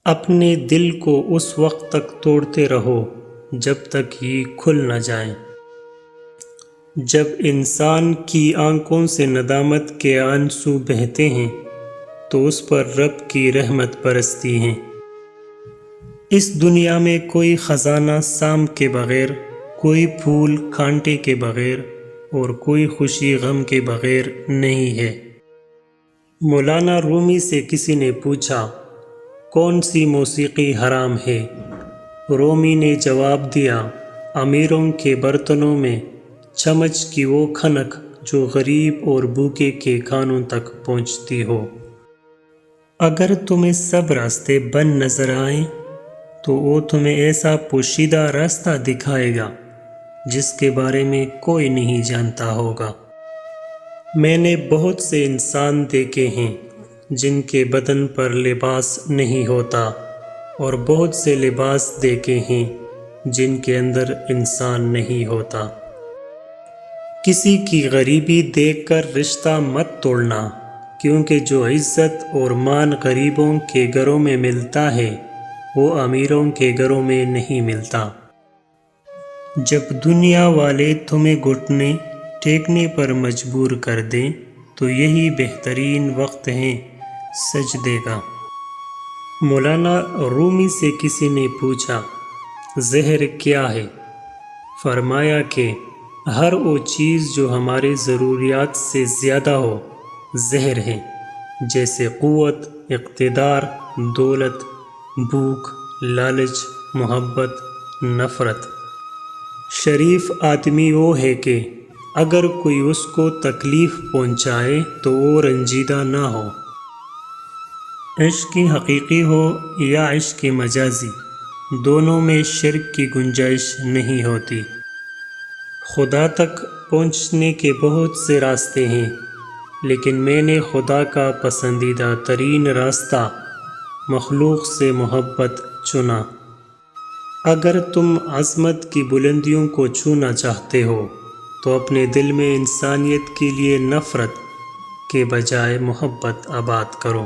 اپنے دل کو اس وقت تک توڑتے رہو جب تک یہ کھل نہ جائیں۔ جب انسان کی آنکھوں سے ندامت کے آنسو بہتے ہیں تو اس پر رب کی رحمت برستی ہیں۔ اس دنیا میں کوئی خزانہ سانپ کے بغیر، کوئی پھول کانٹے کے بغیر اور کوئی خوشی غم کے بغیر نہیں ہے۔ مولانا رومی سے کسی نے پوچھا، کون سی موسیقی حرام ہے؟ رومی نے جواب دیا، امیروں کے برتنوں میں چمچ کی وہ کھنک جو غریب اور بھوکے کے کانوں تک پہنچتی ہو۔ اگر تمہیں سب راستے بند نظر آئیں تو وہ تمہیں ایسا پوشیدہ راستہ دکھائے گا جس کے بارے میں کوئی نہیں جانتا ہوگا۔ میں نے بہت سے انسان دیکھے ہیں جن کے بدن پر لباس نہیں ہوتا، اور بہت سے لباس دیکھے ہیں جن کے اندر انسان نہیں ہوتا۔ کسی کی غریبی دیکھ کر رشتہ مت توڑنا، کیونکہ جو عزت اور مان غریبوں کے گھروں میں ملتا ہے وہ امیروں کے گھروں میں نہیں ملتا۔ جب دنیا والے تمہیں گھٹنے ٹیکنے پر مجبور کر دیں تو یہی بہترین وقت ہے سجدے کا۔ مولانا رومی سے کسی نے پوچھا، زہر کیا ہے؟ فرمایا کہ ہر وہ چیز جو ہمارے ضروریات سے زیادہ ہو زہر ہے، جیسے قوت، اقتدار، دولت، بھوک، لالچ، محبت، نفرت۔ شریف آدمی وہ ہے کہ اگر کوئی اس کو تکلیف پہنچائے تو وہ رنجیدہ نہ ہو۔ عشق حقیقی ہو یا عشق مجازی، دونوں میں شرک کی گنجائش نہیں ہوتی۔ خدا تک پہنچنے کے بہت سے راستے ہیں، لیکن میں نے خدا کا پسندیدہ ترین راستہ مخلوق سے محبت چنا۔ اگر تم عظمت کی بلندیوں کو چھونا چاہتے ہو تو اپنے دل میں انسانیت کے لیے نفرت کے بجائے محبت آباد کرو۔